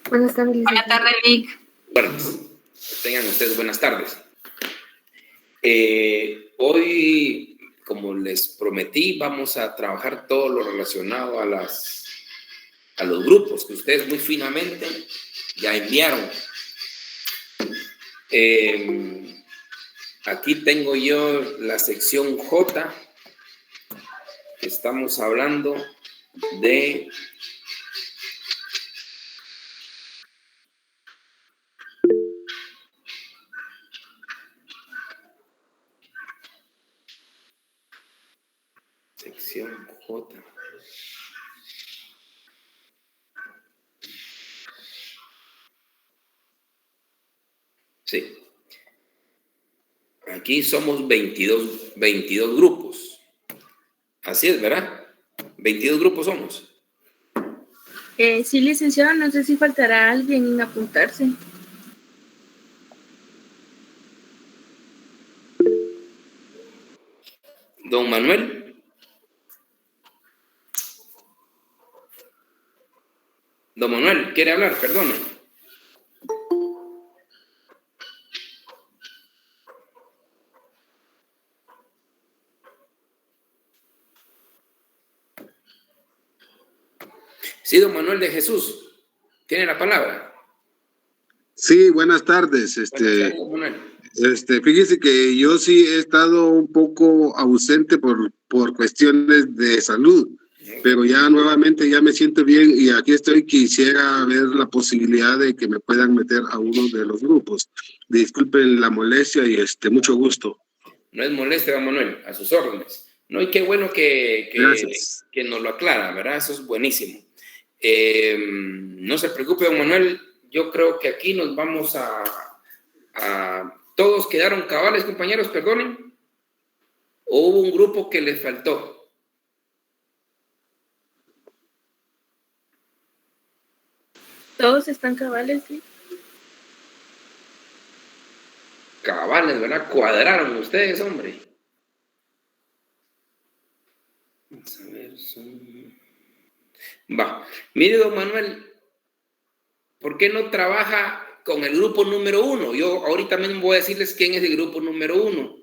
Buenas tardes. Buenas tardes, Vic. Buenas. Tengan ustedes buenas tardes. Hoy, como les prometí, vamos a trabajar todo lo relacionado a los grupos que ustedes muy finamente ya enviaron. Aquí tengo yo la sección J. Estamos hablando de sección J. Sí. Aquí somos 22 grupos. Así es, ¿verdad? 22 grupos somos. Sí, licenciado, no sé si faltará alguien en apuntarse. Don Manuel. Don Manuel, ¿quiere hablar? Perdone. Sí, don Manuel de Jesús, tiene la palabra. Sí, buenas tardes. Fíjese que yo sí he estado un poco ausente por cuestiones de salud, pero ya nuevamente ya me siento bien y aquí estoy. Quisiera ver la posibilidad de que me puedan meter a uno de los grupos. Disculpen la molestia y mucho gusto. No es molestia, don Manuel, a sus órdenes. No, y qué bueno que nos lo aclara, ¿verdad? Eso es buenísimo. No se preocupe, don Manuel, yo creo que aquí nos vamos a ¿todos quedaron cabales, compañeros? Perdonen. ¿O hubo un grupo que les faltó? Todos están cabales, sí. Cabales, ¿verdad? Cuadraron ustedes, hombre. Vamos a ver. Va. Mire, don Manuel, ¿por qué no trabaja con el grupo número 1? Yo ahorita mismo voy a decirles quién es el grupo número 1.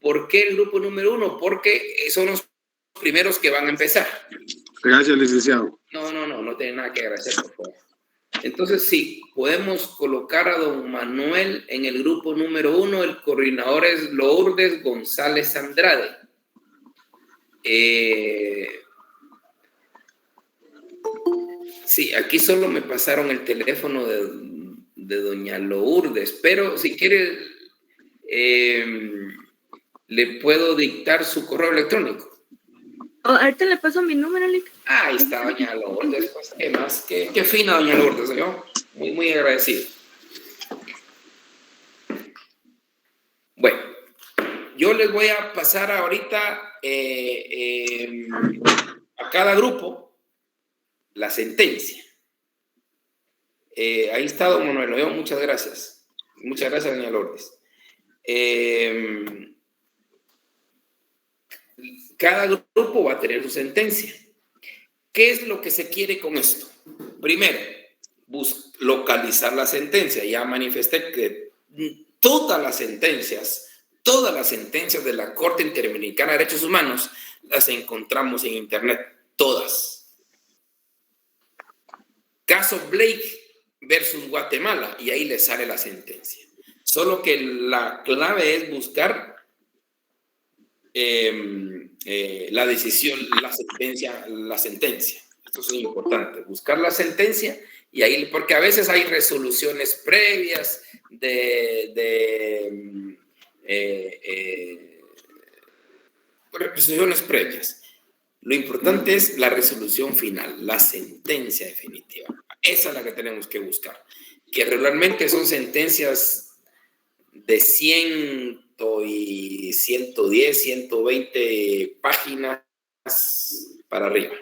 ¿Por qué el grupo número 1? Porque son los primeros que van a empezar. Gracias, licenciado. No tiene nada que agradecer, por favor. Entonces, sí, podemos colocar a don Manuel en el grupo número 1. El coordinador es Lourdes González Andrade. Sí, aquí solo me pasaron el teléfono de doña Lourdes, pero si quiere, le puedo dictar su correo electrónico. Ahorita le paso mi número, Lic. Ahí está doña Lourdes, pues, ¿qué más? Qué fina doña Lourdes, yo muy, muy agradecido. Bueno, yo les voy a pasar ahorita a cada grupo la sentencia. Ahí está don Manuel, muchas gracias. Muchas gracias, doña Lourdes. Cada grupo va a tener su sentencia. ¿Qué es lo que se quiere con esto? Primero, localizar la sentencia. Ya manifesté que todas las sentencias de la Corte Interamericana de Derechos Humanos las encontramos en Internet, todas. Caso Blake versus Guatemala, y ahí le sale la sentencia. Solo que la clave es buscar la decisión, la sentencia. Esto es muy importante, buscar la sentencia, y ahí, porque a veces hay resoluciones previas resoluciones previas. Lo importante es la resolución final, la sentencia definitiva. Esa es la que tenemos que buscar, que regularmente son sentencias de 100 y 110, 120 páginas para arriba.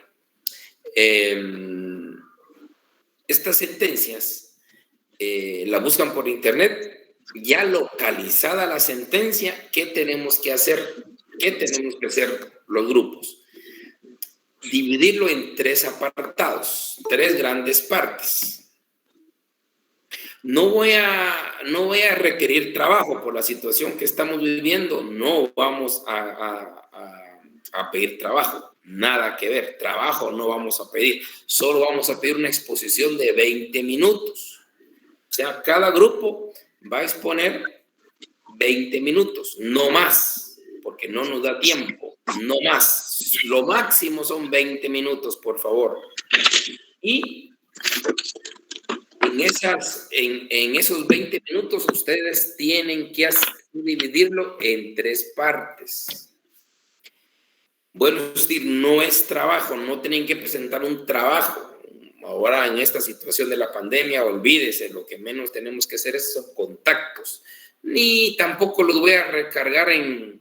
Estas sentencias la buscan por internet. Ya localizada la sentencia, ¿qué tenemos que hacer? ¿Qué tenemos que hacer los grupos? Dividirlo en 3 apartados, 3 grandes partes. No voy a requerir trabajo por la situación que estamos viviendo. No vamos a pedir trabajo. Nada que ver. Trabajo no vamos a pedir. Solo vamos a pedir una exposición de 20 minutos. O sea, cada grupo va a exponer 20 minutos, no más, porque no nos da tiempo. No más. Lo máximo son 20 minutos, por favor. Y en esos 20 minutos ustedes tienen que dividirlo en 3 partes. Bueno, es decir, no es trabajo, no tienen que presentar un trabajo. Ahora en esta situación de la pandemia, olvídese, lo que menos tenemos que hacer son contactos. Ni tampoco los voy a recargar en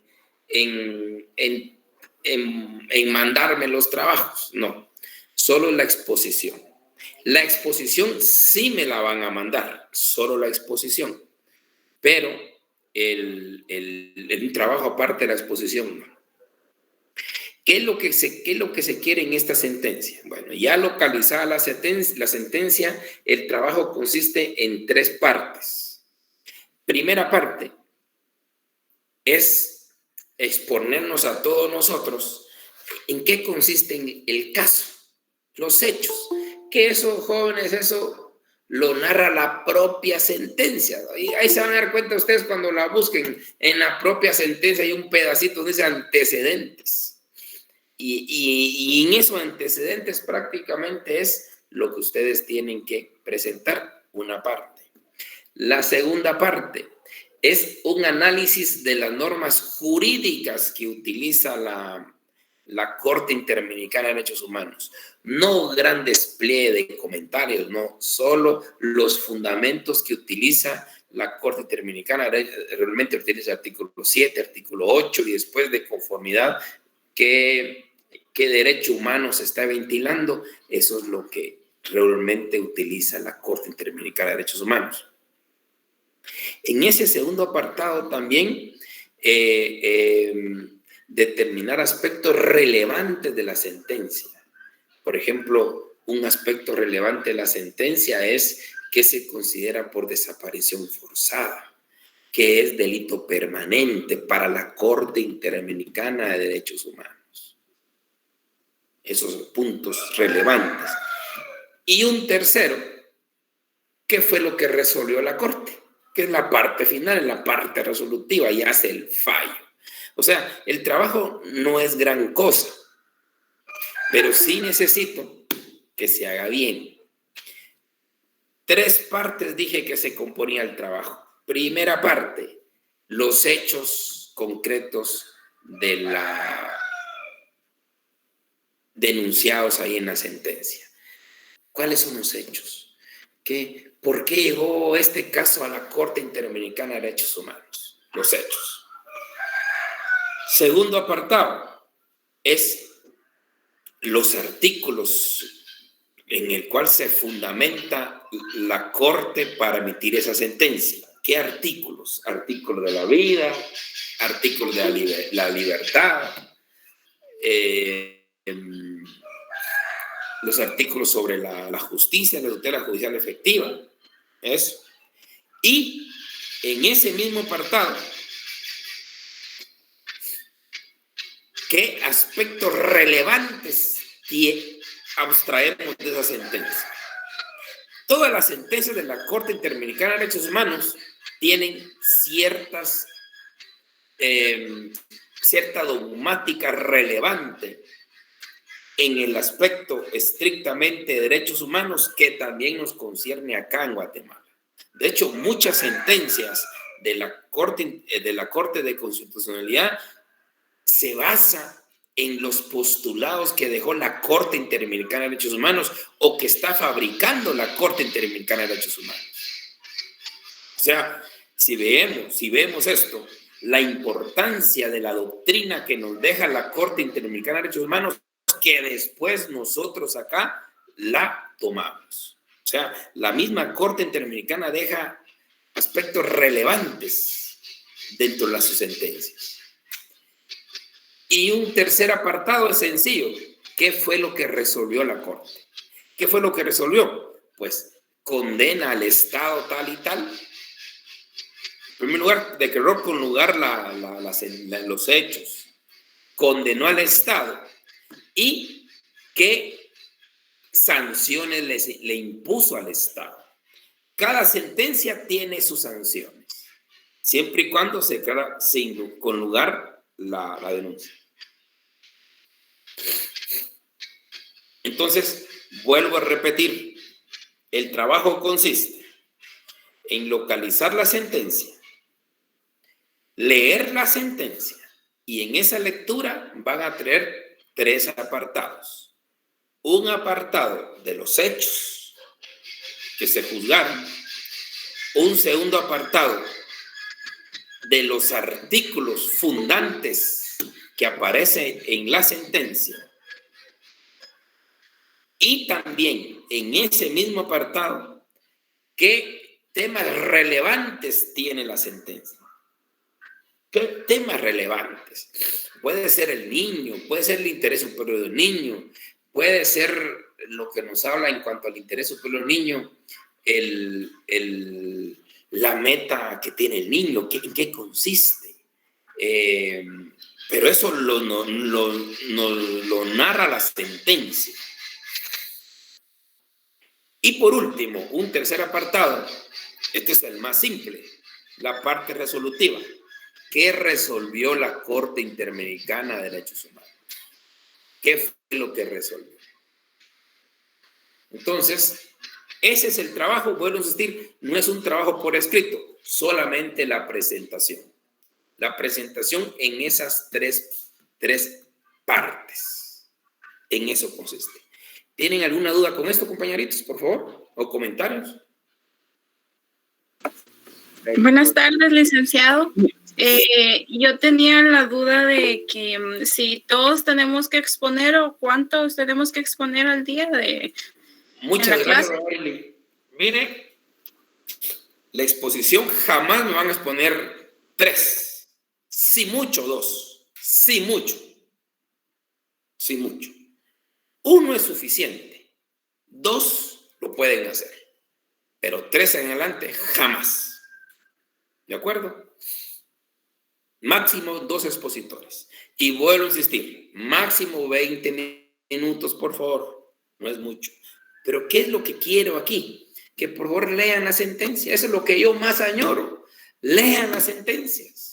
mandarme los trabajos, no, solo la exposición. La exposición sí me la van a mandar, solo la exposición, pero el trabajo aparte de la exposición no. ¿Qué es lo que se quiere en esta sentencia? Bueno, ya localizada la sentencia, el trabajo consiste en 3 partes. Primera parte es exponernos a todos nosotros en qué consiste el caso, los hechos. Que eso, jóvenes, eso lo narra la propia sentencia. Y ahí se van a dar cuenta ustedes cuando la busquen. En la propia sentencia hay un pedacito donde dice antecedentes. Y en esos antecedentes prácticamente es lo que ustedes tienen que presentar, una parte. La segunda parte es un análisis de las normas jurídicas que utiliza la Corte Interamericana de Derechos Humanos. No gran despliegue de comentarios, no, solo los fundamentos que utiliza la Corte Interamericana. Realmente utiliza el artículo 7, artículo 8 y después de conformidad qué derecho humano se está ventilando. Eso es lo que realmente utiliza la Corte Interamericana de Derechos Humanos. En ese segundo apartado también determinar aspectos relevantes de la sentencia. Por ejemplo, un aspecto relevante de la sentencia es que se considera por desaparición forzada, que es delito permanente para la Corte Interamericana de Derechos Humanos. Esos puntos relevantes. Y un tercero, ¿qué fue lo que resolvió la Corte? Que es la parte final, es la parte resolutiva, y hace el fallo. O sea, el trabajo no es gran cosa, pero sí necesito que se haga bien. 3 partes dije que se componía el trabajo. Primera parte, los hechos concretos de denunciados ahí en la sentencia. ¿Cuáles son los hechos? ¿Por qué llegó este caso a la Corte Interamericana de Derechos Humanos? Los hechos. Segundo apartado es los artículos en el cual se fundamenta la Corte para emitir esa sentencia. ¿Qué artículos? Artículos de la vida, artículos de la libertad, los artículos sobre la justicia, la tutela judicial efectiva. Eso. Y en ese mismo apartado, ¿qué aspectos relevantes abstraemos de esa sentencia? Todas las sentencias de la Corte Interamericana de Derechos Humanos tienen cierta dogmática relevante en el aspecto estrictamente de derechos humanos que también nos concierne acá en Guatemala. De hecho, muchas sentencias de la Corte de Constitucionalidad se basan en los postulados que dejó la Corte Interamericana de Derechos Humanos o que está fabricando la Corte Interamericana de Derechos Humanos. O sea, si vemos esto, la importancia de la doctrina que nos deja la Corte Interamericana de Derechos Humanos, que después nosotros acá la tomamos. O sea, la misma Corte Interamericana deja aspectos relevantes dentro de sus sentencias. Y un tercer apartado es sencillo. ¿Qué fue lo que resolvió la Corte? ¿Qué fue lo que resolvió? Pues condena al Estado tal y tal. En primer lugar, declaró con lugar los hechos, condenó al Estado y qué sanciones le impuso al Estado. Cada sentencia tiene sus sanciones, siempre y cuando se declara con lugar la denuncia. Entonces, vuelvo a repetir, el trabajo consiste en localizar la sentencia, leer la sentencia, y en esa lectura van a tener 3 apartados. Un apartado de los hechos que se juzgaron, un segundo apartado de los artículos fundantes que aparecen en la sentencia, y también en ese mismo apartado, ¿qué temas relevantes tiene la sentencia? ¿Qué temas relevantes? Puede ser el niño, puede ser el interés superior del niño, puede ser lo que nos habla en cuanto al interés superior del niño, la meta que tiene el niño, en qué consiste. Pero eso lo narra la sentencia. Y por último, un tercer apartado, este es el más simple, la parte resolutiva. ¿Qué resolvió la Corte Interamericana de Derechos Humanos? ¿Qué fue lo que resolvió? Entonces, ese es el trabajo, vuelvo a insistir, no es un trabajo por escrito, solamente la presentación. La presentación en esas tres partes. En eso consiste. ¿Tienen alguna duda con esto, compañeritos, por favor? ¿O comentarios? Buenas tardes, licenciado. Yo tenía la duda de que si todos tenemos que exponer o cuántos tenemos que exponer al día de Muchas gracias, Arely. Mire, la exposición jamás me van a exponer 3, si mucho 2, si mucho. 1 es suficiente, 2 lo pueden hacer, pero 3 en adelante jamás. ¿De acuerdo? Máximo 2 expositores. Y vuelvo a insistir, máximo 20 minutos, por favor. No es mucho. Pero ¿qué es lo que quiero aquí? Que por favor lean la sentencia. Eso es lo que yo más añoro. Lean las sentencias.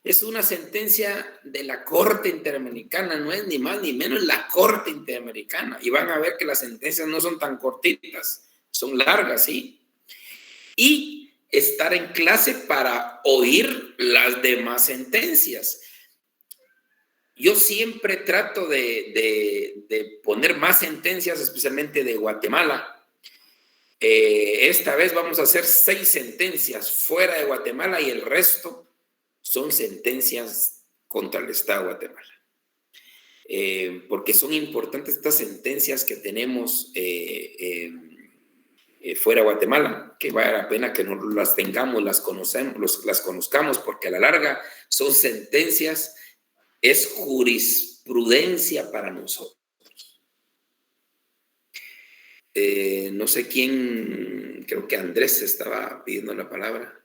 Es una sentencia de la Corte Interamericana, no es ni más ni menos la Corte Interamericana. Y van a ver que las sentencias no son tan cortitas, son largas, ¿sí? Y estar en clase para oír las demás sentencias. Yo siempre trato de poner más sentencias, especialmente de Guatemala. Esta vez vamos a hacer 6 sentencias fuera de Guatemala y el resto son sentencias contra el Estado de Guatemala. Porque son importantes estas sentencias que tenemos fuera de Guatemala, que vale la pena que no las tengamos, las conozcamos, porque a la larga son sentencias, es jurisprudencia para nosotros. No sé quién, creo que Andrés estaba pidiendo la palabra.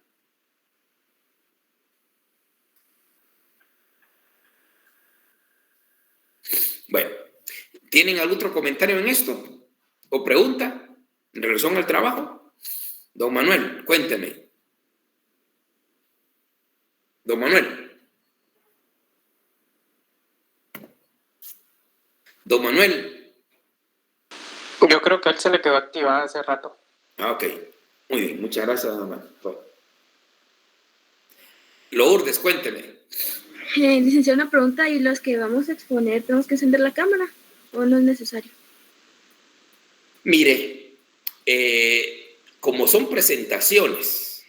Bueno, ¿tienen algún otro comentario en esto? ¿O pregunta en relación al trabajo? Don Manuel, cuénteme. Don Manuel. Don Manuel. Yo creo que a él se le quedó activada hace rato. Ok. Muy bien, muchas gracias, don Manuel. Lourdes, cuénteme. Licenciado, una pregunta, ¿y los que vamos a exponer tenemos que encender la cámara o no es necesario? Mire, como son presentaciones,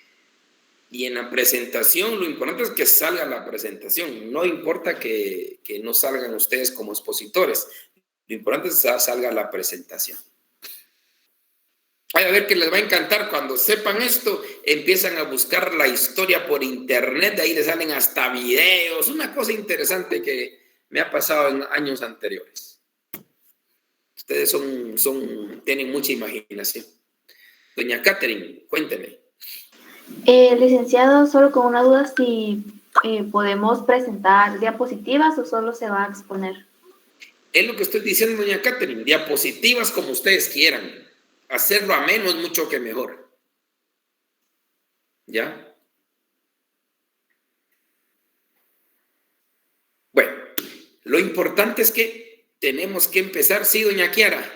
y en la presentación lo importante es que salga la presentación, no importa que no salgan ustedes como expositores, lo importante es que salga la presentación. Ay, a ver que les va a encantar cuando sepan esto, empiezan a buscar la historia por internet, de ahí les salen hasta videos, una cosa interesante que me ha pasado en años anteriores. Ustedes tienen mucha imaginación. Doña Catherine, cuénteme. Licenciado, solo con una duda, si podemos presentar diapositivas o solo se va a exponer. Es lo que estoy diciendo, doña Catherine, diapositivas como ustedes quieran. Hacerlo a menos mucho que mejor. ¿Ya? Bueno, lo importante es que tenemos que empezar. Sí, doña Kiara.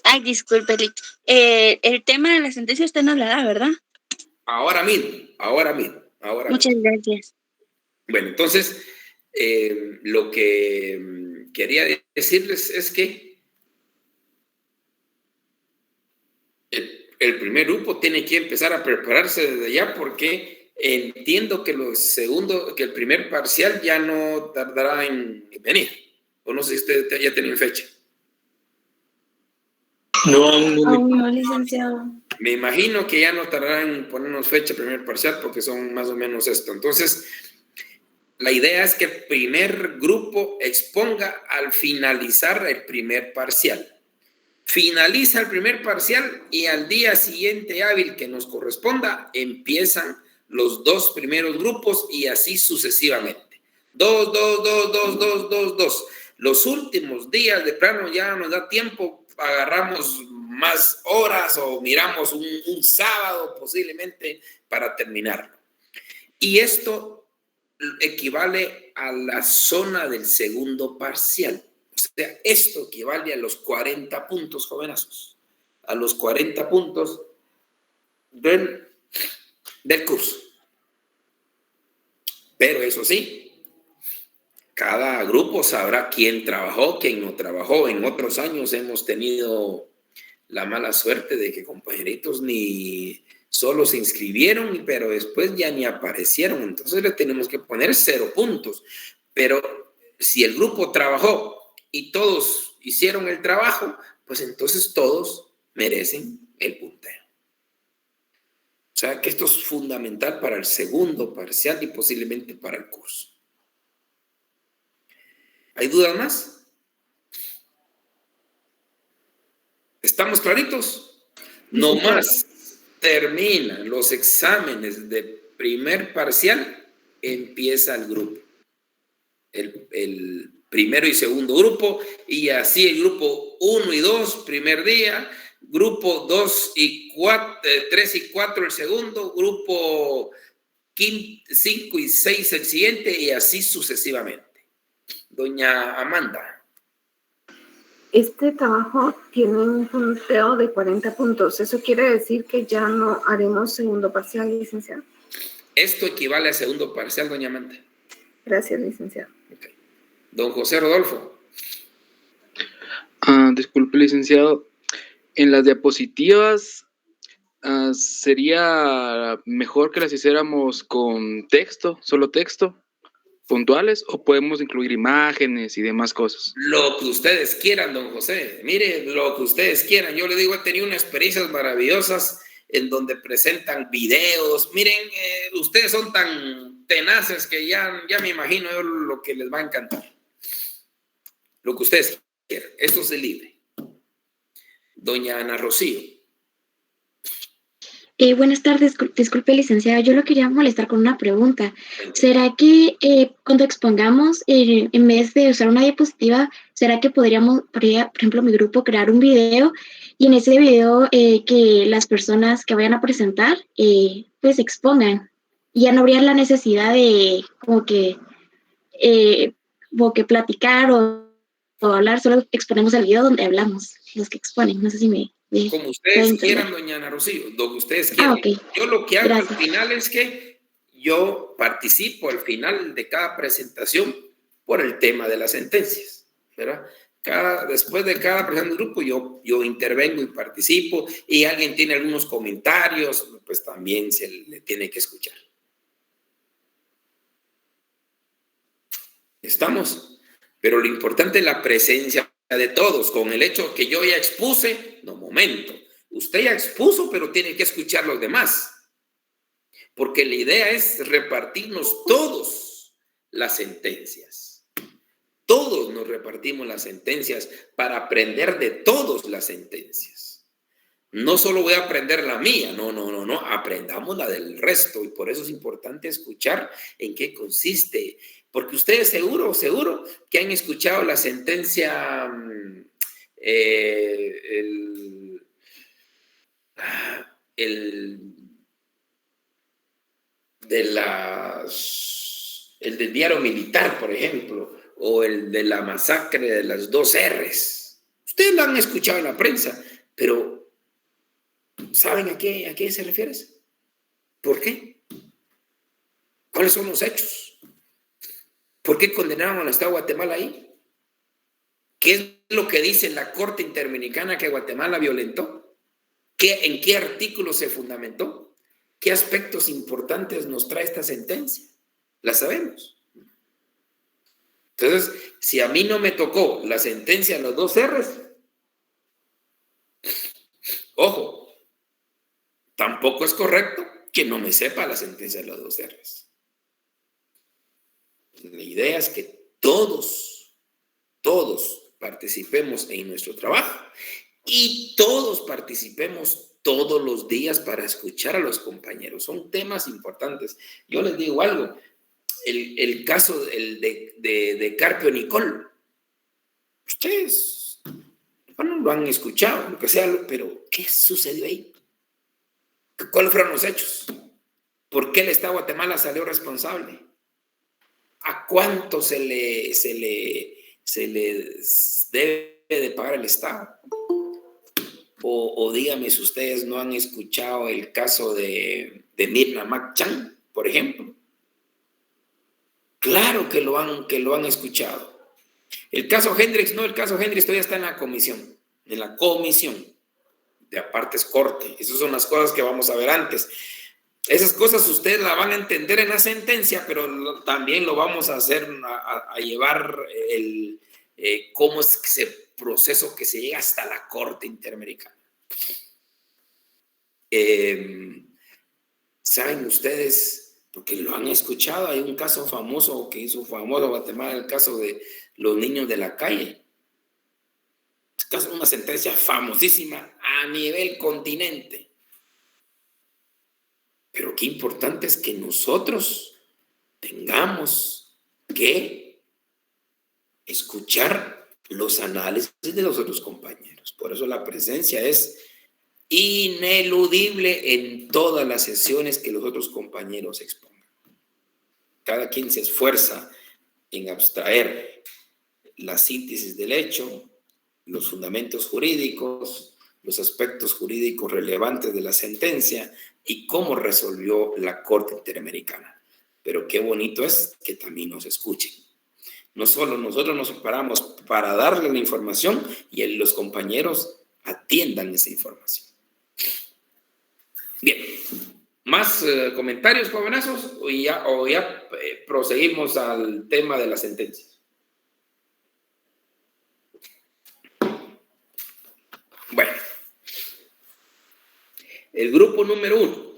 Ay, disculpe, el tema de la sentencia usted nos la da, ¿verdad? Ahora mismo. Muchas gracias. Bueno, entonces, lo que quería decirles es que el primer grupo tiene que empezar a prepararse desde ya, porque entiendo que que el primer parcial ya no tardará en venir. O no sé si usted ya tiene fecha. No, aún no. Aún no, licenciado. Me imagino que ya no tardará en ponernos fecha primer parcial, porque son más o menos esto. Entonces, la idea es que el primer grupo exponga al finalizar el primer parcial. Finaliza el primer parcial y al día siguiente hábil que nos corresponda, empiezan los dos primeros grupos y así sucesivamente. 2. Los últimos días de plano ya nos da tiempo, agarramos más horas o miramos un sábado posiblemente para terminarlo. Y esto equivale a la zona del segundo parcial. O sea, esto equivale a los 40 puntos, jovenazos. A los 40 puntos del curso. Pero eso sí, cada grupo sabrá quién trabajó, quién no trabajó. En otros años hemos tenido la mala suerte de que compañeritos ni solo se inscribieron, pero después ya ni aparecieron. Entonces le tenemos que poner 0 puntos. Pero si el grupo trabajó y todos hicieron el trabajo, pues entonces todos merecen el punteo. O sea que esto es fundamental para el segundo parcial y posiblemente para el curso. ¿Hay dudas más? ¿Estamos claritos? No más terminan los exámenes de primer parcial, empieza el grupo. El primero y segundo grupo, y así el grupo 1 y 2, primer día, grupo 2 y 4, 3 y 4 el segundo, grupo 5 y 6 el siguiente, y así sucesivamente. Doña Amanda. Este trabajo tiene un punteo de 40 puntos. ¿Eso quiere decir que ya no haremos segundo parcial, licenciado? Esto equivale a segundo parcial, doña Amanda. Gracias, licenciado. Okay. Don José Rodolfo. Disculpe, licenciado. En las diapositivas sería mejor que las hiciéramos con texto, solo texto, puntuales, o podemos incluir imágenes y demás cosas. Lo que ustedes quieran, don José. Mire, lo que ustedes quieran. Yo le digo, he tenido unas experiencias maravillosas en donde presentan videos. Miren, ustedes son tan tenaces que ya me imagino yo lo que les va a encantar. Lo que ustedes quieran. Esto es libre. Doña Ana Rocío. Buenas tardes, disculpe, licenciada, yo lo quería molestar con una pregunta. ¿Será que cuando expongamos, en vez de usar una diapositiva, será que podría, por ejemplo, mi grupo crear un video y en ese video que las personas que vayan a presentar pues expongan? Y ya no habría la necesidad de como que platicar o hablar, solo exponemos el video donde hablamos, los que exponen, no sé si me... Como ustedes quieran, doña Ana Rocío, lo que ustedes quieran. Okay. Yo lo que hago Gracias. al final es que yo participo al final de cada presentación por el tema de las sentencias, ¿verdad? Después de cada presentación del grupo yo intervengo y participo, y alguien tiene algunos comentarios, pues también se le tiene que escuchar. ¿Estamos? Pero lo importante es la presencia de todos. Con el hecho que yo ya expuse, no, momento, usted ya expuso, pero tiene que escuchar a los demás, porque la idea es repartirnos todos las sentencias. Todos nos repartimos las sentencias para aprender de todos las sentencias. No solo voy a aprender la mía, no, aprendamos la del resto, y por eso es importante escuchar en qué consiste, porque ustedes seguro que han escuchado la sentencia, el del diario militar, por ejemplo, o el de la masacre de las 2 R's. Ustedes lo han escuchado en la prensa, pero ¿saben a qué se refiere? ¿Por qué? ¿Cuáles son los hechos? ¿Por qué condenaron al Estado de Guatemala ahí? ¿Qué es lo que dice la Corte Interamericana que Guatemala violentó? ¿En qué artículo se fundamentó? ¿Qué aspectos importantes nos trae esta sentencia? La sabemos. Entonces, si a mí no me tocó la sentencia de los 2 R's, ojo, tampoco es correcto que no me sepa la sentencia de los 2 R's. La idea es que todos participemos en nuestro trabajo y todos participemos todos los días para escuchar a los compañeros. Son temas importantes. Yo les digo algo, el caso de Carpio Nicol, ustedes lo han escuchado, lo que sea, pero ¿qué sucedió ahí? ¿Cuáles fueron los hechos? ¿Por qué el Estado de Guatemala salió responsable? ¿A cuánto se le debe de pagar el Estado? O díganme si ustedes no han escuchado el caso de Mirna Mac-Chan, por ejemplo. Claro que lo han escuchado. El caso Hendrix, no, el caso Hendrix todavía está en la comisión. De aparte es corte. Esas son las cosas que vamos a ver antes. Esas cosas ustedes la van a entender en la sentencia, pero también lo vamos a hacer, a llevar cómo es ese proceso que se llega hasta la Corte Interamericana. ¿Saben ustedes? Porque lo han escuchado, hay un caso famoso que hizo famoso Guatemala, el caso de los niños de la calle. Es una sentencia famosísima a nivel continente. Pero qué importante es que nosotros tengamos que escuchar los análisis de los otros compañeros. Por eso la presencia es ineludible en todas las sesiones que los otros compañeros expongan. Cada quien se esfuerza en abstraer la síntesis del hecho, los fundamentos jurídicos, los aspectos jurídicos relevantes de la sentencia y cómo resolvió la Corte Interamericana. Pero qué bonito es que también nos escuchen. No solo nosotros nos preparamos para darle la información y los compañeros atiendan esa información. Bien, ¿más comentarios, jovenazos? ¿O ya proseguimos al tema de la sentencia? Bueno, el grupo número 1.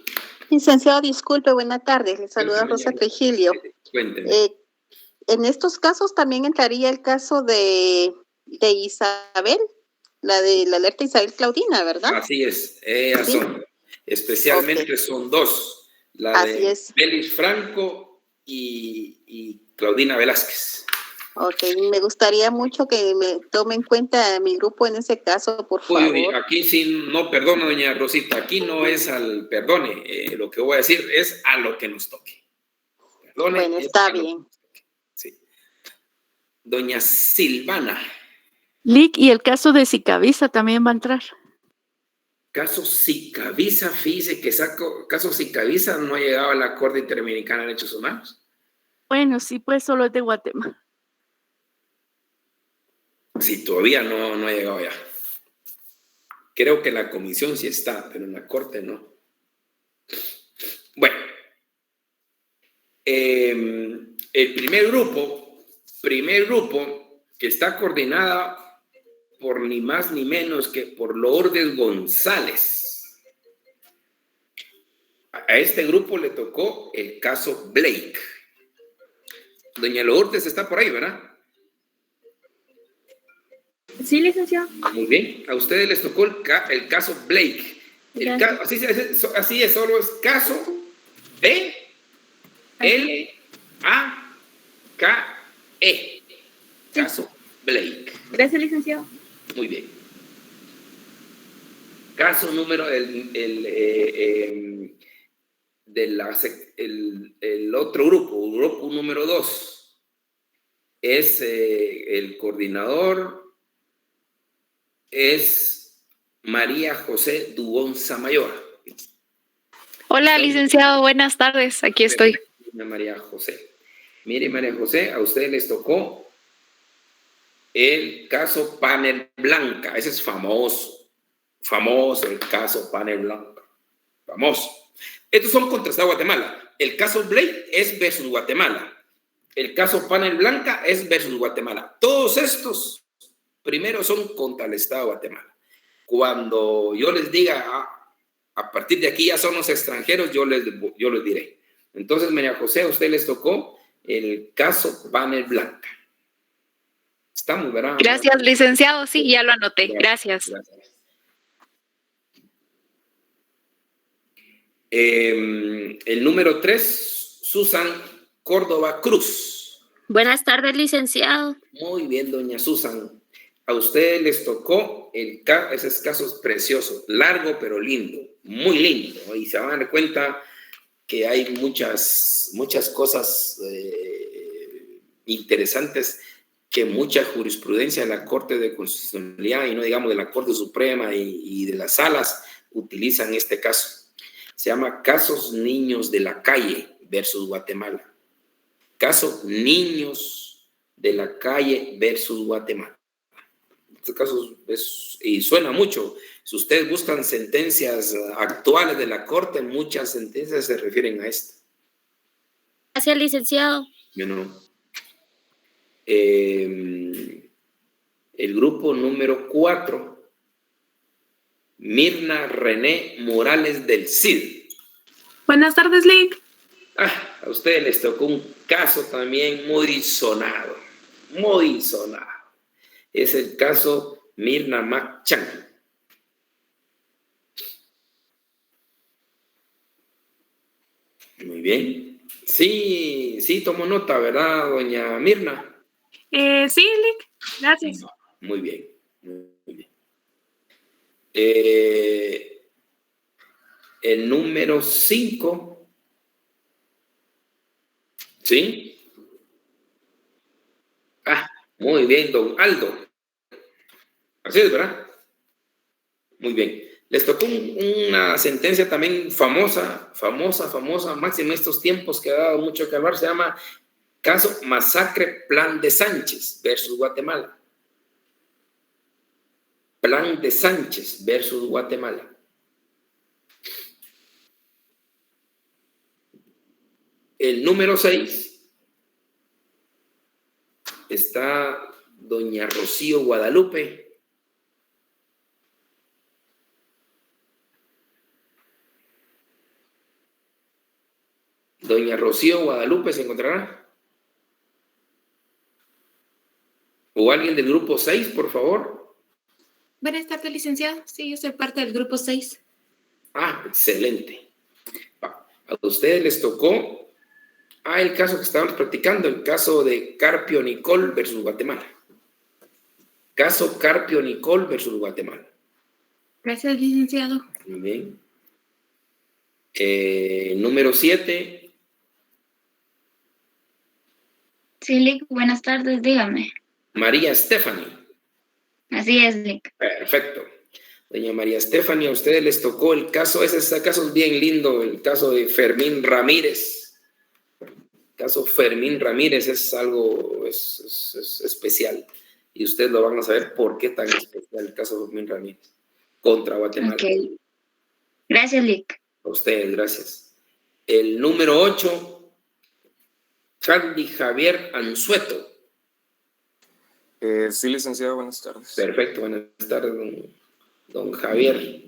Licenciado, disculpe, buena tarde. Le saluda Rosa Trujillo. Cuénteme. En estos casos también entraría el caso de Isabel, la de la alerta Isabel Claudina, ¿verdad? Así es, ellas son. Especialmente son 2, la Así de es. Félix Franco y Claudina Velázquez. Ok, me gustaría mucho que me tome en cuenta mi grupo en ese caso, por favor. Uy, aquí sí, no, perdona, doña Rosita, aquí no es al perdone, lo que voy a decir es a lo que nos toque. Perdone, bueno, está bien. Sí. Doña Silvana. Lic, y el caso de Sicavisa también va a entrar. Caso Sicavisa, fíjese que caso Sicavisa no ha llegado a la Corte Interamericana de Derechos Humanos. Bueno, sí, pues solo es de Guatemala. Sí, todavía no ha llegado ya. Creo que en la comisión sí está, pero en la Corte no. Bueno, el primer grupo que está coordinada por ni más ni menos que por Lourdes González. A este grupo le tocó el caso Blake. Doña Lourdes está por ahí, ¿verdad? Sí, licenciado. Muy bien. A ustedes les tocó el caso Blake. Así es, solo es caso B-L-A-K-E. Caso Blake. Gracias, licenciado. Muy bien. Caso número, el otro grupo número 2, es el coordinador, es María José Dubón Samayoa. Hola, licenciado, buenas tardes, aquí estoy. María José. Mire, María José, a ustedes les tocó el caso Panel Blanca. Ese es famoso el caso Panel Blanca. Famoso. Estos son contra Estado de Guatemala. El caso Blake es versus Guatemala. El caso Panel Blanca es versus Guatemala. Todos estos primero son contra el Estado de Guatemala. Cuando yo les diga, a partir de aquí ya son los extranjeros, yo les diré. Entonces, María José, a usted les tocó el caso Panel Blanca. Estamos, ¿verdad? Gracias, licenciado. Sí, ya lo anoté. Gracias. El número 3, Susan Córdoba Cruz. Buenas tardes, licenciado. Muy bien, doña Susan. A ustedes les tocó ese caso es precioso, largo pero lindo, muy lindo. Y se van a dar cuenta que hay muchas cosas interesantes que mucha jurisprudencia de la Corte de Constitucionalidad y no digamos de la Corte Suprema y de las salas utilizan este caso. Se llama Casos Niños de la Calle versus Guatemala. Caso Niños de la Calle versus Guatemala. Este caso y suena mucho. Si ustedes buscan sentencias actuales de la Corte, muchas sentencias se refieren a esto. Gracias, licenciado. El grupo número 4, Mirna René Morales del Cid. Buenas tardes, Lick. A ustedes les tocó un caso también muy sonado. Muy sonado. Es el caso Mirna Mac-Chan. Muy bien. Sí, tomo nota, ¿verdad, doña Mirna? Sí, Lick. Gracias. Muy bien. El número 5. ¿Sí? Muy bien, don Aldo. Así es, ¿verdad? Muy bien. Les tocó una sentencia también famosa, máxima en estos tiempos que ha dado mucho que hablar. Se llama caso Masacre Plan de Sánchez versus Guatemala. Plan de Sánchez versus Guatemala. El número 6 está doña Rocío Guadalupe. Doña Rocío Guadalupe se encontrará. ¿O alguien del grupo 6, por favor? Buenas tardes, licenciado. Sí, yo soy parte del grupo 6. Excelente. A ustedes les tocó el caso que estábamos practicando, el caso de Carpio Nicol versus Guatemala. Caso Carpio Nicol versus Guatemala. Gracias, licenciado. Muy bien. Número 7. Sí, Lick, buenas tardes, dígame. María Stephanie. Así es, Lick. Perfecto. Doña María Stephanie, a ustedes les tocó el caso, ese caso es bien lindo, el caso de Fermín Ramírez. El caso Fermín Ramírez es algo es especial y ustedes lo van a saber por qué tan especial el caso de Fermín Ramírez contra Guatemala. Okay. Gracias, Lick. A ustedes, gracias. El número 8, Candy Javier Anzueto. Sí, licenciado, buenas tardes. Perfecto, buenas tardes, don Javier.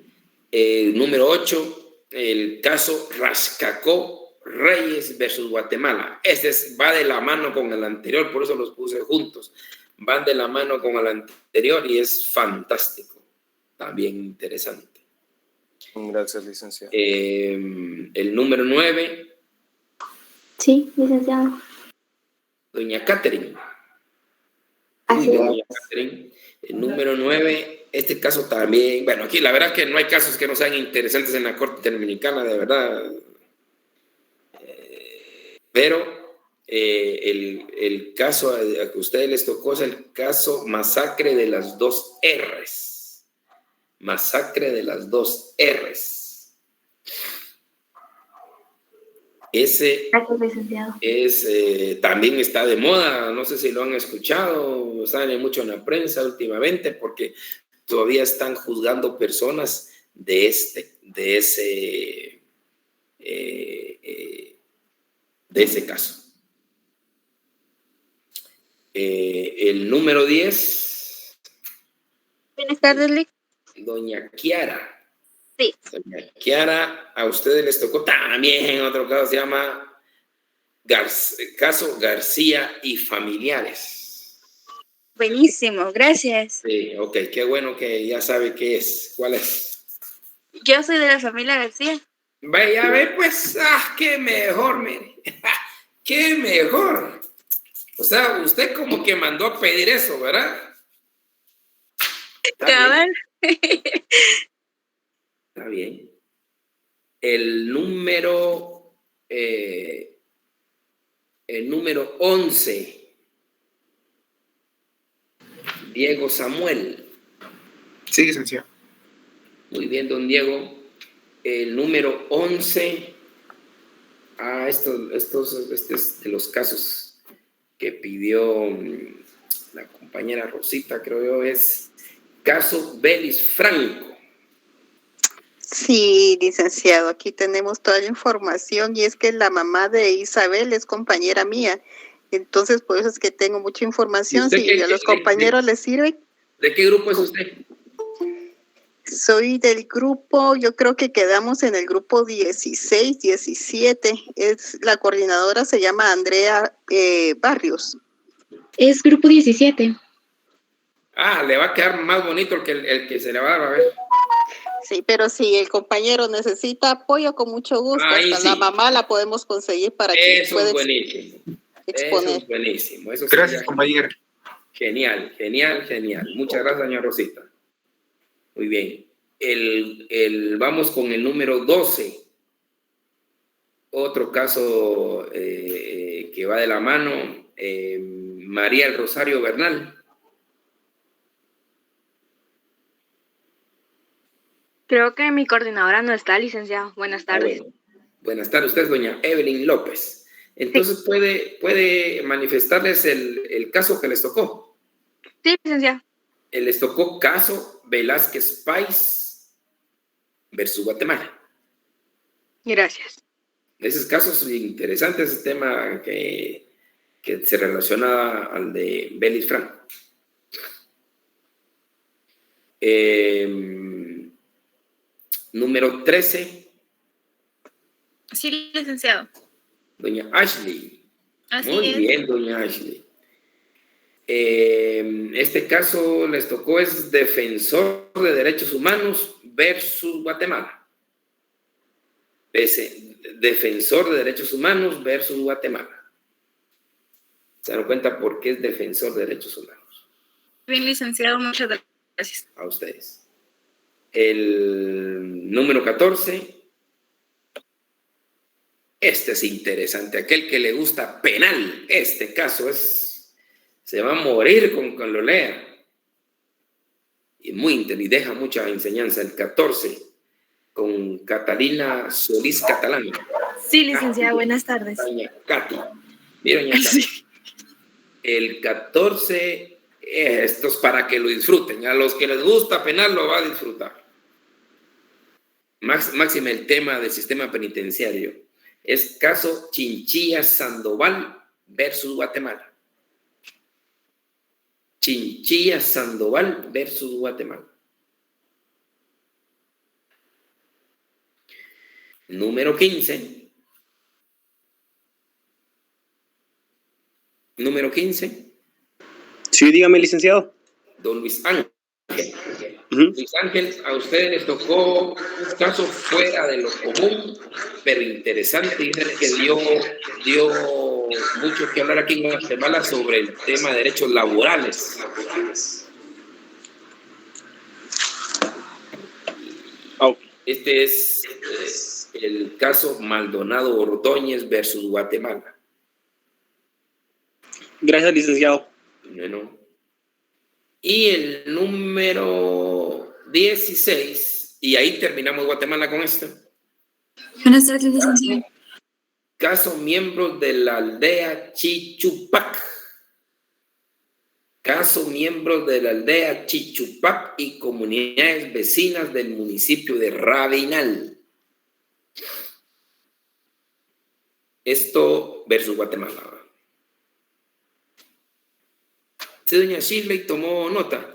Número 8, el caso Rascacó Reyes versus Guatemala. Este va de la mano con el anterior, por eso los puse juntos. van de la mano con el anterior y es fantástico. También interesante. Gracias, licenciado. El número 9. Sí, licenciado. Doña Catherine. Así Doña es. Catherine. El número 9, este caso también, bueno, aquí la verdad es que no hay casos que no sean interesantes en la Corte Interamericana, de verdad. Pero el caso a que a ustedes les tocó es el caso masacre de las 2 R's. Masacre de las 2 R's. Ese también está de moda, no sé si lo han escuchado, sale mucho en la prensa últimamente porque todavía están juzgando personas de ese caso. El número 10. Buenas tardes, Lic. Doña Kiara. Sí. Doña Kiara, a ustedes les tocó también otro caso, se llama caso García y familiares. Buenísimo, gracias. Sí, ok, qué bueno que ya sabe qué es, cuál es. Yo soy de la familia García. Vaya, ve, pues, qué mejor, mire. Qué mejor. O sea, usted como que mandó a pedir eso, ¿verdad? Cabal. Está bien. El número 11. Diego Samuel. Sí, licenciado. Muy bien, don Diego. El número 11. Este es de los casos que pidió la compañera Rosita, creo yo, es caso Belis Franco. Sí, licenciado, aquí tenemos toda la información y es que la mamá de Isabel es compañera mía, entonces por eso es que tengo mucha información, si a los compañeros les sirve. ¿De qué grupo es usted? Soy del grupo, yo creo que quedamos en el grupo 16, 17, la coordinadora se llama Andrea Barrios. Es grupo 17. Le va a quedar más bonito el que se le va a dar, a ver. Sí, pero si el compañero necesita apoyo, con mucho gusto. Ahí hasta sí. La mamá la podemos conseguir para que Eso pueda es buenísimo. exponer. Eso es buenísimo. Eso Gracias, compañero. Genial. Muchas gracias, doña Rosita. Muy bien. Vamos con el número 12. Otro caso que va de la mano, María el Rosario Bernal. Creo que mi coordinadora no está, licenciado. Buenas tardes. Bueno. Buenas tardes, usted es doña Evelyn López. Entonces, sí. ¿puede manifestarles el caso que les tocó? Sí, licenciado. Les tocó caso Velázquez Páez versus Guatemala. Gracias. Esos casos interesantes, ese tema que se relaciona al de Belis Franco. Número 13. Sí, licenciado. Doña Ashley. Así Muy es. bien, doña Ashley. Este caso les tocó es Defensor de Derechos Humanos versus Guatemala. Defensor de Derechos Humanos versus Guatemala. ¿Se dan cuenta por qué es Defensor de Derechos Humanos? Bien, licenciado, muchas gracias. A ustedes. El número 14. Este es interesante. Aquel que le gusta penal. Este caso se va a morir con lo lea. Y deja mucha enseñanza. El 14. Con Catalina Solís Catalán. Sí, licenciada, buenas tardes. Doña Katy. Mira, doña Katy. Sí. El 14, esto es para que lo disfruten. A los que les gusta penal lo va a disfrutar. Máxima el tema del sistema penitenciario. Es caso Chinchilla Sandoval versus Guatemala. Chinchilla Sandoval versus Guatemala. Número 15. Número 15. Sí, dígame, licenciado. Don Luis Ángel. Luis Ángel, a ustedes les tocó un caso fuera de lo común, pero interesante, y es que dio mucho que hablar aquí en Guatemala sobre el tema de derechos laborales. Este es el caso Maldonado Ordóñez versus Guatemala. Gracias, licenciado. Bueno. Y el número 16, y ahí terminamos Guatemala con esto. Buenas tardes, licenciado. Caso miembros de la aldea Chichupac. Caso miembros de la aldea Chichupac y comunidades vecinas del municipio de Rabinal. Esto versus Guatemala. Sí, doña Shirley tomó nota.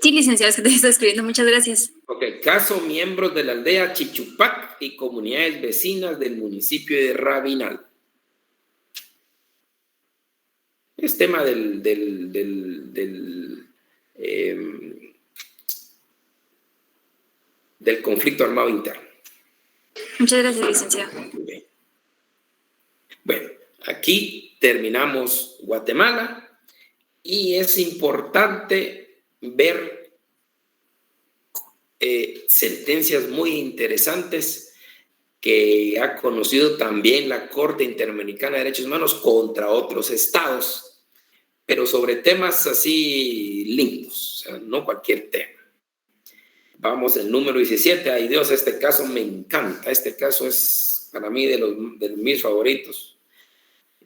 Sí, licenciado, se te está escribiendo. Muchas gracias. Ok, caso miembros de la aldea Chichupac y comunidades vecinas del municipio de Rabinal. Es tema del conflicto armado interno. Muchas gracias, licenciado. Bien. Bueno, aquí terminamos Guatemala. Y es importante ver sentencias muy interesantes que ha conocido también la Corte Interamericana de Derechos Humanos contra otros estados, pero sobre temas así lindos, o sea, no cualquier tema. Vamos, el número 17. Ay Dios, este caso me encanta. Este caso es para mí de mis favoritos.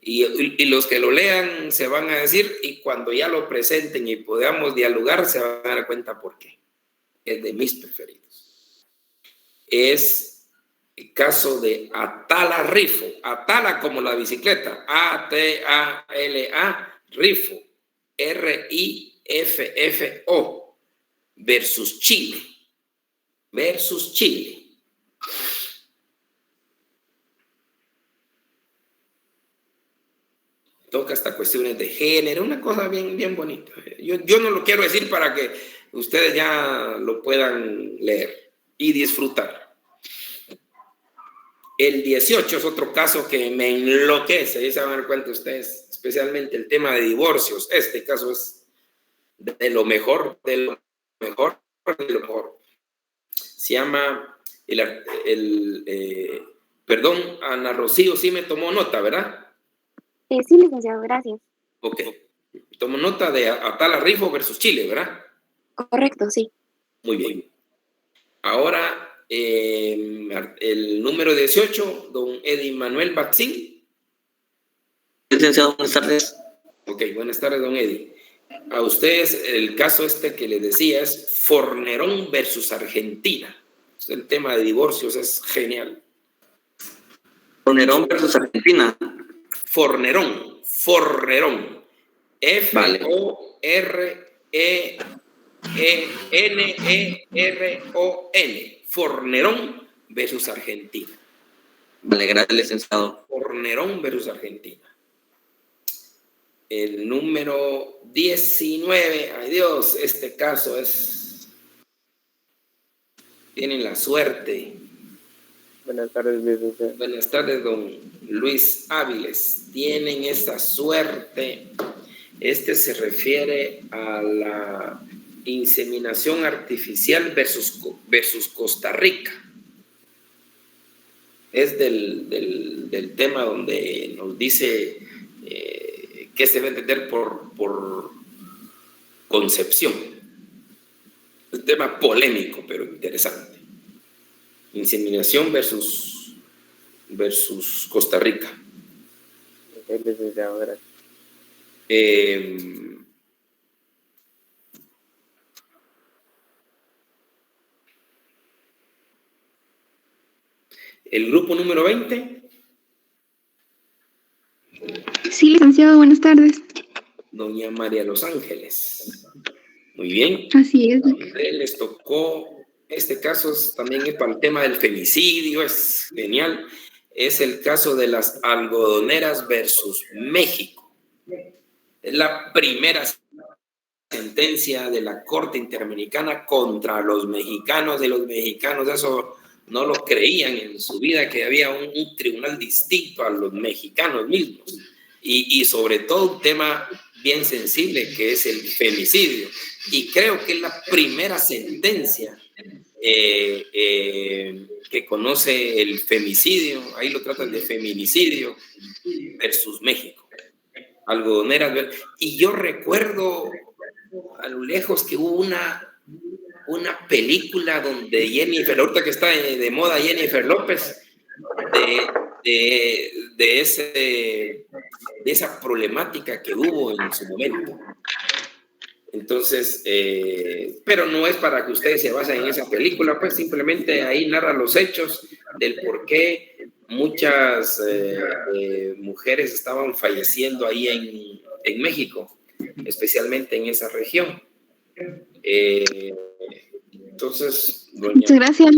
Y los que lo lean se van a decir, y cuando ya lo presenten y podamos dialogar, se van a dar cuenta por qué. Es de mis preferidos. Es el caso de Atala Rifo. Atala como la bicicleta. A-T-A-L-A, Rifo. R-I-F-F-O. Versus Chile. Versus Chile. Toca hasta cuestiones de género, una cosa bien bonita. Yo no lo quiero decir para que ustedes ya lo puedan leer y disfrutar. El 18 es otro caso que me enloquece, y se van a dar cuenta ustedes, especialmente el tema de divorcios. Este caso es de lo mejor, de lo mejor, de lo mejor. Se llama, perdón, Ana Rocío sí me tomó nota, ¿verdad? Sí, licenciado, gracias. Ok. Tomo nota de Atala Rifo versus Chile, ¿verdad? Correcto, sí. Muy bien. Ahora, el número 18, don Eddie Manuel Baxín. Licenciado, buenas tardes. Ok, buenas tardes, don Eddie. A ustedes, el caso que les decía es Fornerón versus Argentina. El tema de divorcios es genial. Fornerón versus Argentina. Fornerón. F-O-R-E-N-E-R-O-N. Fornerón versus Argentina. Vale, gracias, licenciado. Fornerón versus Argentina. El número 19. Ay Dios, este caso es... Tienen la suerte. Buenas tardes, licenciado. Buenas tardes, don Luis Áviles. Tienen esta suerte. Este se refiere a la inseminación artificial versus Costa Rica. Es del tema donde nos dice qué se debe entender por concepción. Es un tema polémico, pero interesante. Inseminación versus Costa Rica. Ok, licenciado, gracias. El grupo número 20. Sí, licenciado, buenas tardes. Doña María Los Ángeles. Muy bien. Así es. Les tocó, este caso también es para el tema del femicidio, es genial. Es el caso de las algodoneras versus México. Es la primera sentencia de la Corte Interamericana contra los mexicanos, de los mexicanos, eso no lo creían en su vida, que había un tribunal distinto a los mexicanos mismos. Y sobre todo un tema bien sensible que es el femicidio. Y creo que es la primera sentencia que conoce el femicidio, ahí lo tratan de feminicidio versus México. Algodoneras. Y yo recuerdo a lo lejos que hubo una película donde Jennifer, ahorita que está de moda Jennifer López, de esa problemática que hubo en su momento. Entonces, pero no es para que ustedes se basen en esa película, pues simplemente ahí narra los hechos del por qué muchas mujeres estaban falleciendo ahí en México, especialmente en esa región. Entonces, muchas gracias.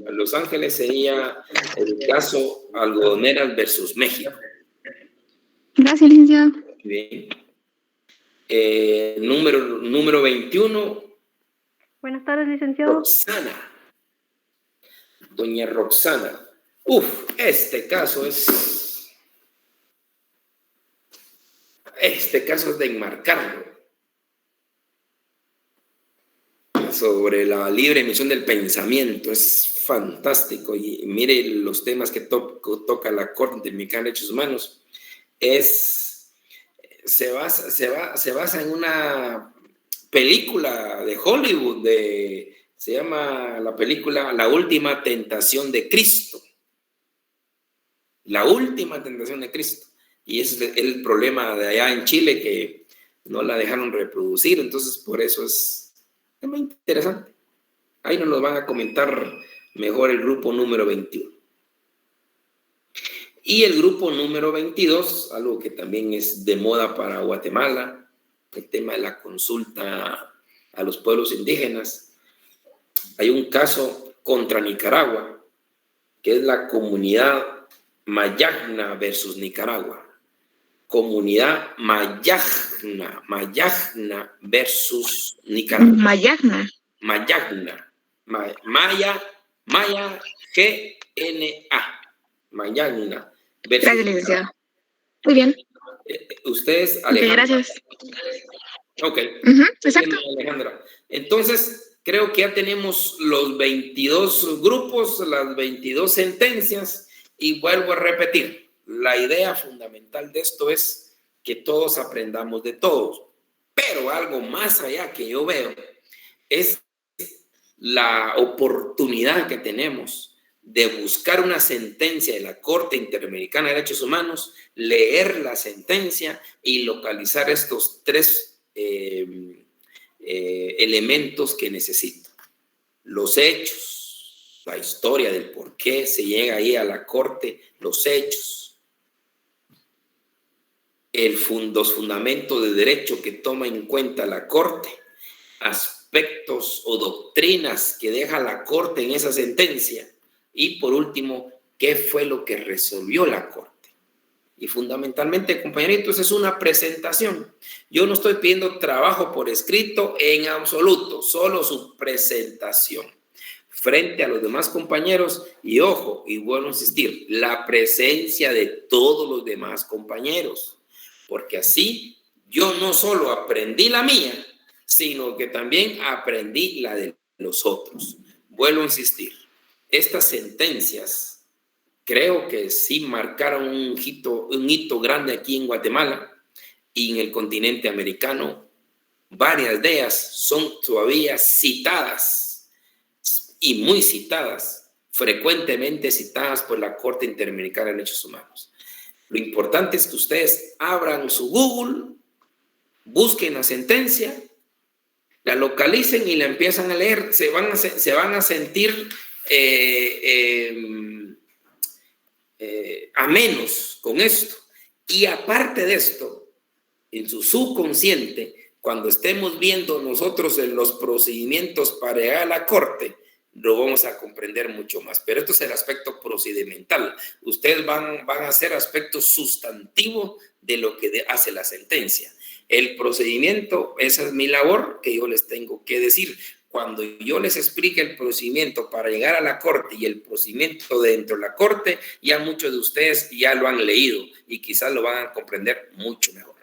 Los Ángeles sería el caso Algodoneras versus México. Gracias, licenciado. Bien. Número 21. Buenas tardes, licenciado. Roxana. Doña Roxana. Este caso es de enmarcarlo. Sobre la libre emisión del pensamiento, es fantástico. Y mire los temas que toca la Corte Interamericana de Derechos Humanos. Se basa en una película de Hollywood, se llama la película La Última Tentación de Cristo. La Última Tentación de Cristo. Y ese es el problema de allá en Chile, que no la dejaron reproducir, entonces por eso es muy interesante. Ahí nos lo van a comentar mejor el grupo número 21. Y el grupo número 22, algo que también es de moda para Guatemala, el tema de la consulta a los pueblos indígenas. Hay un caso contra Nicaragua, que es la comunidad Mayagna versus Nicaragua. Comunidad Mayagna versus Nicaragua. Mayagna. Maya, G-N-A. Mayagna. Gracias, licenciado. Muy bien. Ustedes, Alejandra. Gracias. Ok. Exacto. Alejandra. Entonces, creo que ya tenemos los 22 grupos, las 22 sentencias, y vuelvo a repetir. La idea fundamental de esto es que todos aprendamos de todos, pero algo más allá que yo veo es la oportunidad que tenemos de buscar una sentencia de la Corte Interamericana de Derechos Humanos, leer la sentencia y localizar estos tres elementos que necesito. Los hechos, la historia del por qué se llega ahí a la Corte, los hechos, los fundamentos de derecho que toma en cuenta la Corte, aspectos o doctrinas que deja la Corte en esa sentencia, y por último, qué fue lo que resolvió la Corte. Y fundamentalmente, compañeritos, es una presentación. Yo no estoy pidiendo trabajo por escrito en absoluto, solo su presentación frente a los demás compañeros. Y ojo, y vuelvo a insistir, la presencia de todos los demás compañeros, porque así yo no solo aprendí la mía, sino que también aprendí la de los otros. Vuelvo a insistir, estas sentencias creo que sí marcaron un hito grande aquí en Guatemala y en el continente americano. Varias de ellas son todavía citadas y muy citadas, frecuentemente citadas por la Corte Interamericana de Derechos Humanos. Lo importante es que ustedes abran su Google, busquen la sentencia, la localicen y la empiezan a leer. Se van a sentir amenos con esto. Y aparte de esto, en su subconsciente, cuando estemos viendo nosotros en los procedimientos para llegar a la Corte, lo vamos a comprender mucho más. Pero esto es el aspecto procedimental. Ustedes van a hacer aspecto sustantivo de lo que hace la sentencia. El procedimiento, esa es mi labor que yo les tengo que decir. Cuando yo les explique el procedimiento para llegar a la corte y el procedimiento dentro de la corte, ya muchos de ustedes ya lo han leído y quizás lo van a comprender mucho mejor.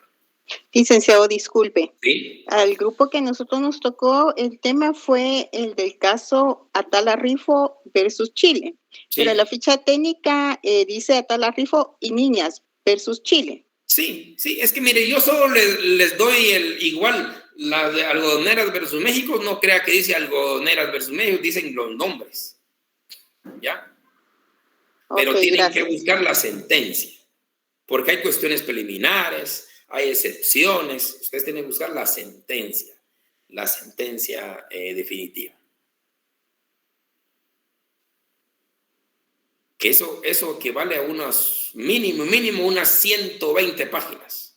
Licenciado, disculpe. ¿Sí? Al grupo que a nosotros nos tocó, el tema fue el del caso Atala Rifo versus Chile. Sí. Pero la ficha técnica dice Atala Rifo y niñas versus Chile. Sí, es que mire, yo solo les doy igual, las de algodoneras versus México, no crea que dice algodoneras versus México, dicen los nombres, ¿ya? Pero Okay, tienen gracias. que buscar la sentencia, porque hay cuestiones preliminares, hay excepciones, ustedes tienen que buscar la sentencia definitiva. Que eso equivale a unas, mínimo unas 120 páginas.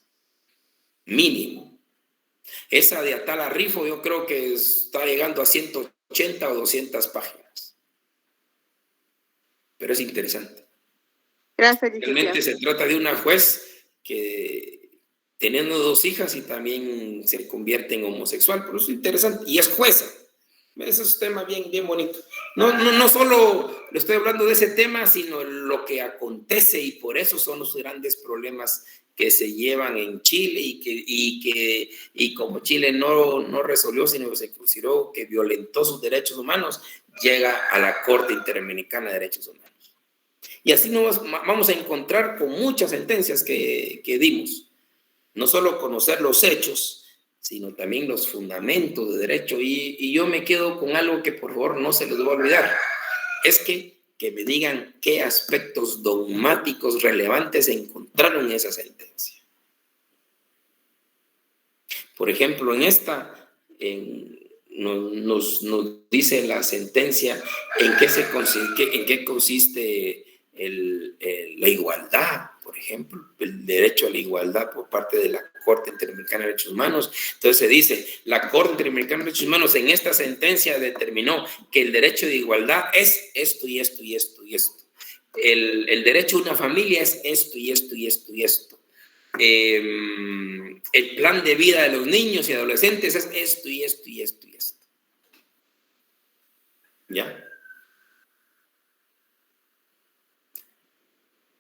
Mínimo. Esa de Atala Rifo yo creo que está llegando a 180 o 200 páginas. Pero es interesante. Gracias, Realmente licenciado. se trata de una juez que teniendo 2 hijas y también se convierte en homosexual, pero es interesante. Y es jueza. Ese es un tema bien bonito. No solo le estoy hablando de ese tema, sino lo que acontece, y por eso son los grandes problemas que se llevan en Chile y como Chile no resolvió, sino que se consideró que violentó sus derechos humanos, llega a la Corte Interamericana de Derechos Humanos. Y así nos vamos a encontrar con muchas sentencias que dimos. No solo conocer los hechos, sino también los fundamentos de derecho. Y yo me quedo con algo que por favor no se les va a olvidar. Es que me digan qué aspectos dogmáticos relevantes encontraron en esa sentencia. Por ejemplo, en esta nos dice la sentencia en qué consiste la igualdad, por ejemplo, el derecho a la igualdad por parte de la Corte Interamericana de Derechos Humanos. Entonces se dice, la Corte Interamericana de Derechos Humanos en esta sentencia determinó que el derecho de igualdad es esto y esto y esto y esto. El derecho a una familia es esto y esto y esto y esto. El plan de vida de los niños y adolescentes es esto y esto y esto y esto. ¿Ya?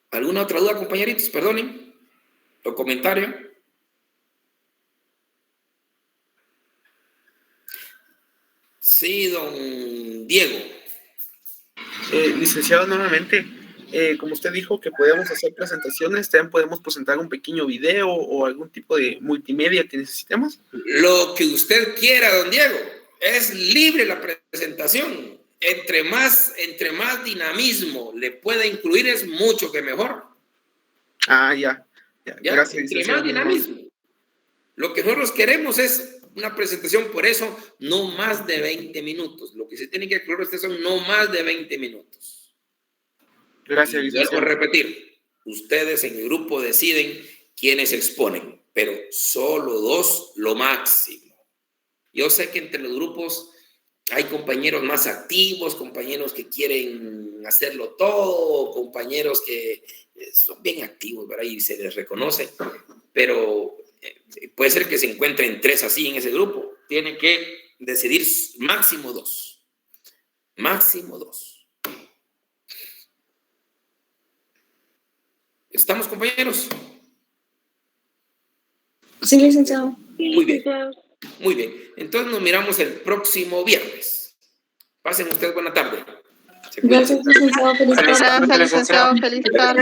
¿Alguna otra duda, compañeritos? Perdonen. ¿O comentario? Sí, don Diego. Licenciado, nuevamente, como usted dijo que podemos hacer presentaciones, también podemos presentar un pequeño video o algún tipo de multimedia que necesitemos. Lo que usted quiera, don Diego. Es libre la presentación. Entre más dinamismo le pueda incluir, es mucho que mejor. Ya. Gracias, entre licenciado. más dinamismo. Lo que nosotros queremos es una presentación, por eso, no más de 20 minutos. Lo que se tiene que aclarar son no más de 20 minutos. Gracias, licenciado. Vuelvo a repetir, ustedes en el grupo deciden quiénes exponen, pero solo 2 lo máximo. Yo sé que entre los grupos hay compañeros más activos, compañeros que quieren hacerlo todo, compañeros que son bien activos, ¿verdad? Y se les reconoce, pero puede ser que se encuentren 3 así en ese grupo. Tienen que decidir máximo 2. Máximo 2. ¿Estamos, compañeros? Sí, licenciado. Muy bien. Muy bien. Entonces nos miramos el próximo viernes. Pasen ustedes buena tarde. Gracias, licenciado. Feliz tarde. Gracias, licenciado. Feliz tarde.